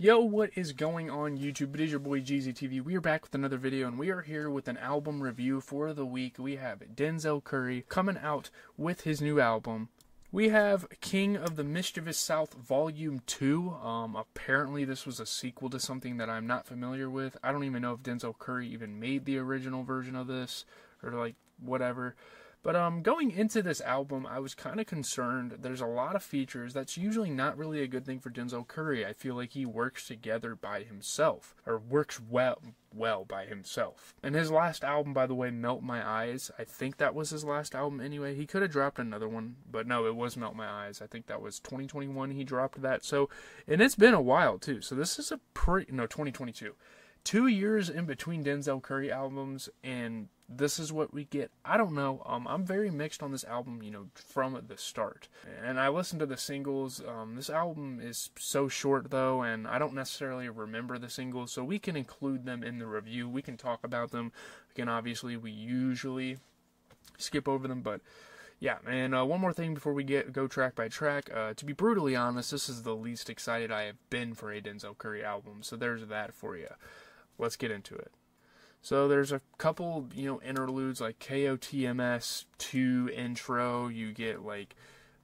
Yo, what is going on YouTube? It is your boy GZTV. We are back with another video, and we are here with an album review for the week. We have Denzel Curry coming out with his new album. We have King of the Mischievous South Volume 2. Apparently this was a sequel to something that I'm not familiar with. I don't even know if Denzel Curry even made the original version of this, or like, whatever. But going into this album, I was kind of concerned. There's a lot of features. That's usually not really a good thing for Denzel Curry. I feel like he works together by himself, or works well by himself. And his last album, by the way, Melt My Eyez, I think that was his last album anyway. He could have dropped another one, but no, it was Melt My Eyez. I think that was 2021 he dropped that. So, and it's been a while too. So this is a 2022. 2 years in between Denzel Curry albums, and this is what we get. I don't know. I'm very mixed on this album, from the start. And I listened to the singles. This album is so short, though, and I don't necessarily remember the singles, so we can include them in the review. We can talk about them. Again, obviously, we usually skip over them, but yeah, and one more thing before we go track by track. To be brutally honest, this is the least excited I have been for a Denzel Curry album, so there's that for you. Let's get into it. So there's a couple, interludes like KOTMS 2 intro. You get like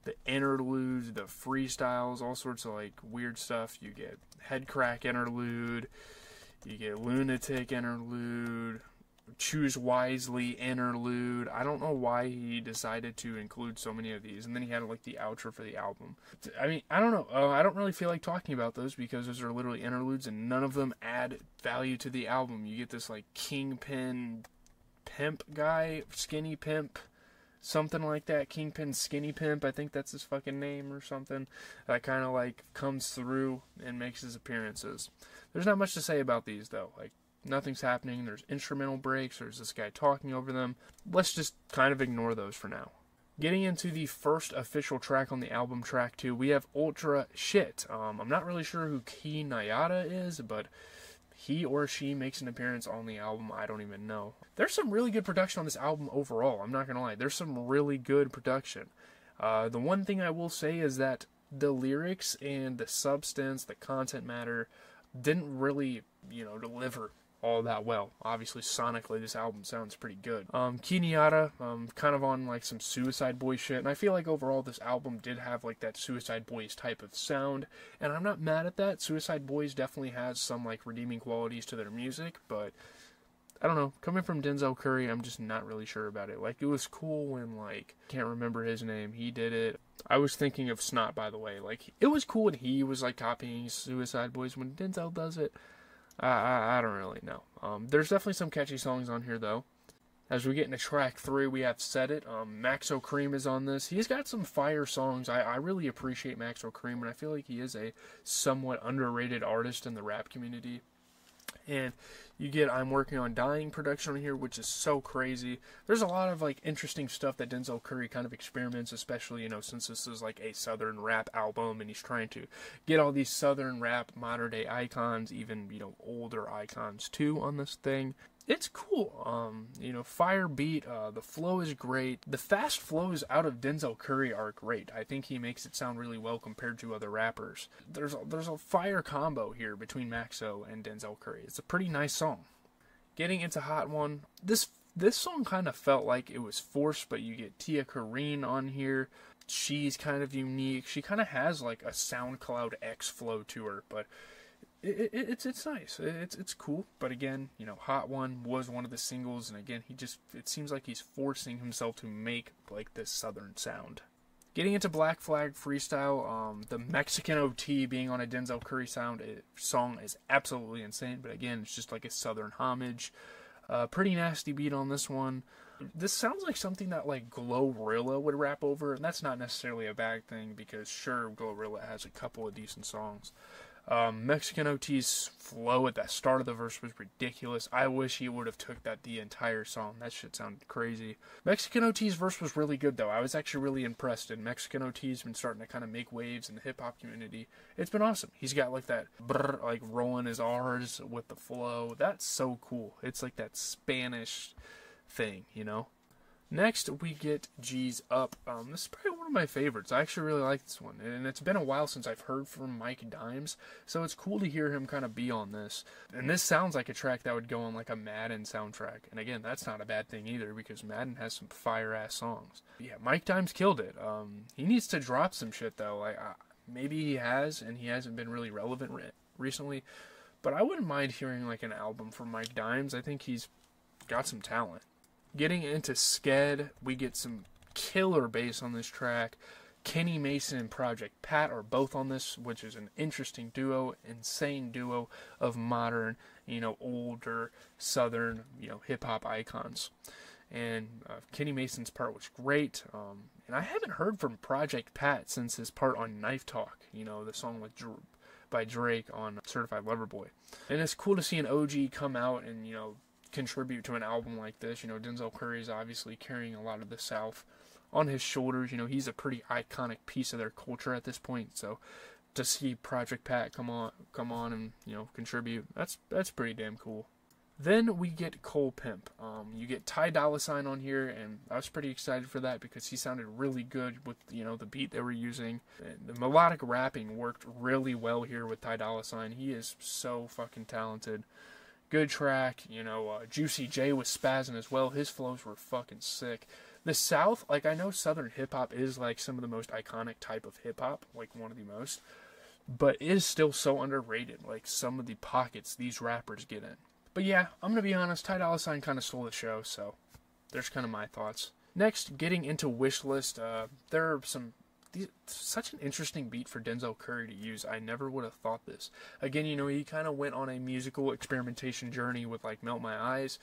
the interludes, the freestyles, all sorts of like weird stuff. You get head crack interlude. You get lunatic interlude. Choose wisely interlude. I don't know why he decided to include so many of these, and then he had like the outro for the album. I mean, I don't know. I don't really feel like talking about those because those are literally interludes, and none of them add value to the album. You get this like kingpin pimp guy, skinny pimp, something like that. Kingpin skinny pimp, I think that's his fucking name or something. That kind of like comes through and makes his appearances. There's not much to say about these though. Like, nothing's happening. There's instrumental breaks. There's this guy talking over them. Let's just kind of ignore those for now. Getting into the first official track on the album, track 2, we have Ultra Shit. I'm not really sure who Kenyatta is, but he or she makes an appearance on the album. I don't even know. There's some really good production on this album overall. I'm not going to lie. There's some really good production. The one thing I will say is that the lyrics and the substance, the content matter, didn't really, deliver all that well. Obviously, sonically, this album sounds pretty good. Kenyatta, kind of on like some Suicide Boys shit, and I feel like overall this album did have like that Suicide Boys type of sound, and I'm not mad at that. Suicide Boys definitely has some like redeeming qualities to their music, but I don't know. Coming from Denzel Curry, I'm just not really sure about it. Like, it was cool when, like, can't remember his name, he did it. I was thinking of Snot, by the way. Like, it was cool when he was, like, copying Suicide Boys. When Denzel does it, I don't really know. There's definitely some catchy songs on here, though. As we get into track 3, we have Set It. Maxo Cream is on this. He's got some fire songs. I really appreciate Maxo Cream, and I feel like he is a somewhat underrated artist in the rap community. And you get I'm Working on Dying production on here, which is so crazy. There's a lot of like interesting stuff that Denzel Curry kind of experiments, especially, since this is like a southern rap album and he's trying to get all these southern rap modern day icons, even, older icons too on this thing. It's cool. Fire beat, the flow is great. The fast flows out of Denzel Curry are great. I think he makes it sound really well compared to other rappers. There's a fire combo here between Maxo and Denzel Curry. It's a pretty nice song. Getting into Hot One, this song kind of felt like it was forced, but you get Tia Kareen on here. She's kind of unique. She kind of has like a SoundCloud X flow to her, but it's nice. It's cool. But again, Hot One was one of the singles, and again, it seems like he's forcing himself to make like this southern sound. Getting into Black Flag Freestyle, the Mexican OT being on a Denzel Curry song is absolutely insane, but again, it's just like a southern homage. Pretty nasty beat on this one. This sounds like something that like Glorilla would rap over, and that's not necessarily a bad thing because sure, Glorilla has a couple of decent songs. Mexican OT's flow at the start of the verse was ridiculous. I wish he would have took that the entire song. That shit sounded crazy. Mexican OT's verse was really good though. I was actually really impressed, and Mexican OT's been starting to kind of make waves in the hip-hop community. It's been awesome. He's got like that brr, like rolling his R's with the flow. That's so cool. It's like that Spanish thing, Next, we get G's Up. This is probably one one of my favorites. I actually really like this one, and it's been a while since I've heard from Mike Dimes, so it's cool to hear him kind of be on this. And this sounds like a track that would go on like a Madden soundtrack, and again, that's not a bad thing either, because Madden has some fire-ass songs. But yeah, Mike Dimes killed it. He needs to drop some shit, though. Like, maybe he has, and he hasn't been really relevant recently, but I wouldn't mind hearing like an album from Mike Dimes. I think he's got some talent. Getting into Sked, we get some killer bass on this track. Kenny Mason and Project Pat are both on this, which is an interesting duo, insane duo of modern, older Southern, hip-hop icons. And Kenny Mason's part was great. And I haven't heard from Project Pat since his part on Knife Talk, the song by Drake on Certified Lover Boy. And it's cool to see an OG come out and, contribute to an album like this. Denzel Curry is obviously carrying a lot of the South on his shoulders. He's a pretty iconic piece of their culture at this point. So to see Project Pat come on and contribute, that's pretty damn cool. Then we get Cole Pimp. You get Ty Dolla $ign on here, and I was pretty excited for that because he sounded really good with the beat they were using. And the melodic rapping worked really well here with Ty Dolla $ign. He is so fucking talented. Good track, Juicy J was spazzing as well. His flows were fucking sick. The South, like, I know Southern hip-hop is, like, some of the most iconic type of hip-hop, like, one of the most, but it is still so underrated, like, some of the pockets these rappers get in. But yeah, I'm gonna be honest, Ty Dolla $ign kind of stole the show, so there's kind of my thoughts. Next, getting into Wishlist, there are such an interesting beat for Denzel Curry to use. I never would have thought this. Again, he kind of went on a musical experimentation journey with like Melt My Eyez,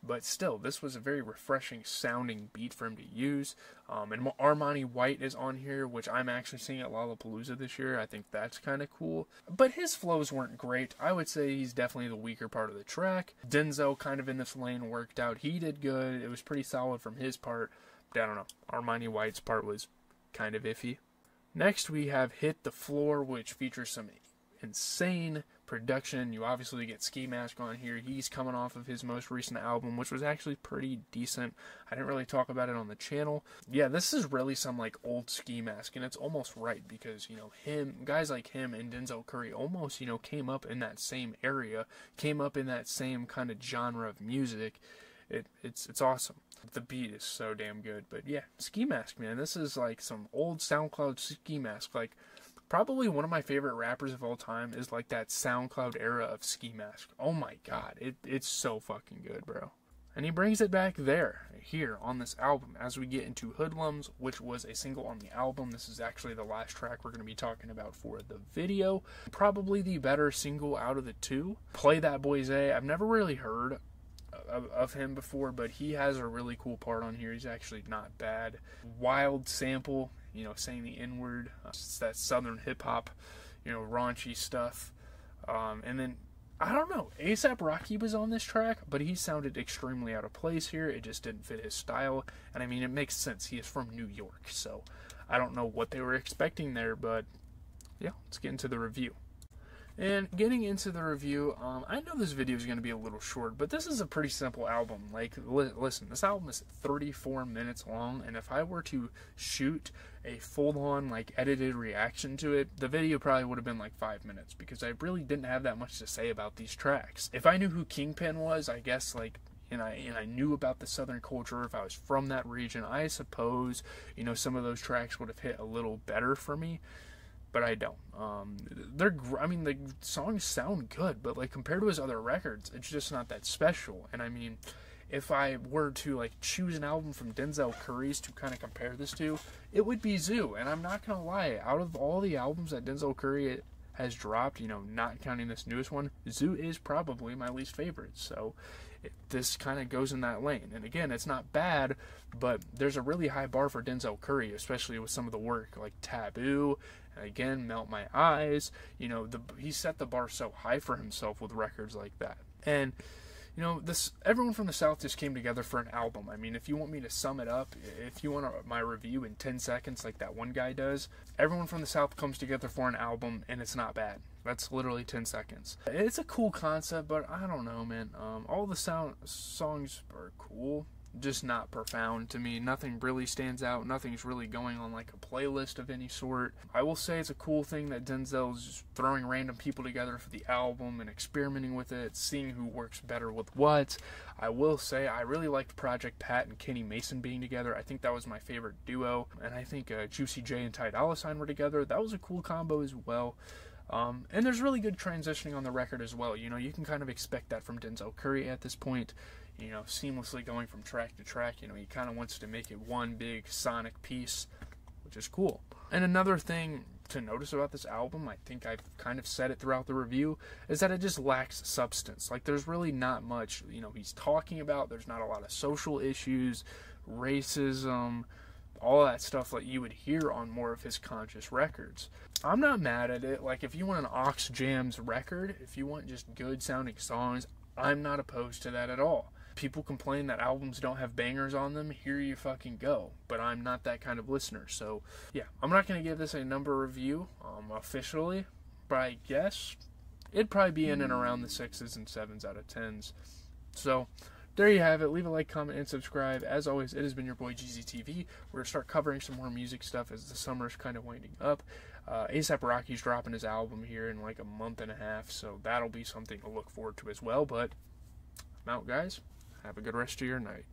but still, this was a very refreshing sounding beat for him to use. And Armani White is on here, which I'm actually seeing at Lollapalooza this year. I think that's kind of cool. But his flows weren't great. I would say he's definitely the weaker part of the track. Denzel kind of in this lane worked out. He did good. It was pretty solid from his part. But I don't know. Armani White's part was kind of iffy. Next we have Hit the Floor, which features some insane production. You obviously get Ski Mask on here. He's coming off of his most recent album, which was actually pretty decent. I didn't really talk about it on the channel. Yeah, this is really some like old Ski Mask, and it's almost right because guys like him and Denzel Curry almost came up in that same area, came up in that same kind of genre of music. It's awesome. The beat is so damn good. But yeah, Ski Mask, man. This is like some old SoundCloud Ski Mask. Like, probably one of my favorite rappers of all time is like that SoundCloud era of Ski Mask. Oh my god. It's so fucking good, bro. And he brings it back here on this album as we get into Hoodlums, which was a single on the album. This is actually the last track we're going to be talking about for the video. Probably the better single out of the two. Play That Boy Zay. I've never really heard of him before, but he has a really cool part on here. He's actually not bad. Wild sample, saying the N-word. It's that Southern hip-hop, raunchy stuff. And then, I don't know, A$AP Rocky was on this track, but he sounded extremely out of place here. It just didn't fit his style. And I mean, it makes sense. He is from New York, so I don't know what they were expecting there, but yeah, let's get into the review. And getting into the review, I know this video is going to be a little short, but this is a pretty simple album. Like, listen, this album is 34 minutes long, and if I were to shoot a full-on, like, edited reaction to it, the video probably would have been like 5 minutes, because I really didn't have that much to say about these tracks. If I knew who Kingpin was, I guess, like, and I knew about the Southern culture, if I was from that region, I suppose, some of those tracks would have hit a little better for me. But I don't. The songs sound good, but like compared to his other records, it's just not that special. And I mean, if I were to like choose an album from Denzel Curry's to kind of compare this to, it would be Zoo. And I'm not gonna lie, out of all the albums that Denzel Curry has dropped, not counting this newest one, Zoo is probably my least favorite. So this kind of goes in that lane. And again, it's not bad, but there's a really high bar for Denzel Curry, especially with some of the work like Taboo. And again, Melt My Eyez. He set the bar so high for himself with records like that. And everyone from the South just came together for an album. I mean, if you want me to sum it up, if you want my review in 10 seconds like that one guy does, everyone from the South comes together for an album, and it's not bad. That's literally 10 seconds. It's a cool concept, but I don't know, man. All the songs are cool. just not profound to me. Nothing really stands out. Nothing's really going on like a playlist of any sort. I will say it's a cool thing that Denzel's just throwing random people together for the album and experimenting with it, seeing who works better with what. I will say I really liked Project Pat and Kenny Mason being together. I think that was my favorite duo. And I think Juicy J and Ty Dolla $ign were together. That was a cool combo as well. And there's really good transitioning on the record as well. You know, you can kind of expect that from Denzel Curry at this point. You know, seamlessly going from track to track. You know, he kind of wants to make it one big sonic piece, which is cool. And another thing to notice about this album, I think I've kind of said it throughout the review, is that it just lacks substance. Like, there's really not much, you know, he's talking about. There's not a lot of social issues, racism, all that stuff that you would hear on more of his conscious records. I'm not mad at it. Like, if you want an Aux Jams record, if you want just good sounding songs, I'm not opposed to that at all. People complain that albums don't have bangers on them. Here you fucking go. But I'm not that kind of listener. So, yeah, I'm not going to give this a number review officially. But I guess it'd probably be in and around the 6s and 7s out of 10s. So, there you have it. Leave a like, comment, and subscribe. As always, it has been your boy GZTV. We're going to start covering some more music stuff as the summer is kind of winding up. A$AP Rocky's dropping his album here in like a month and a half. So, that'll be something to look forward to as well. But I'm out, guys. Have a good rest of your night.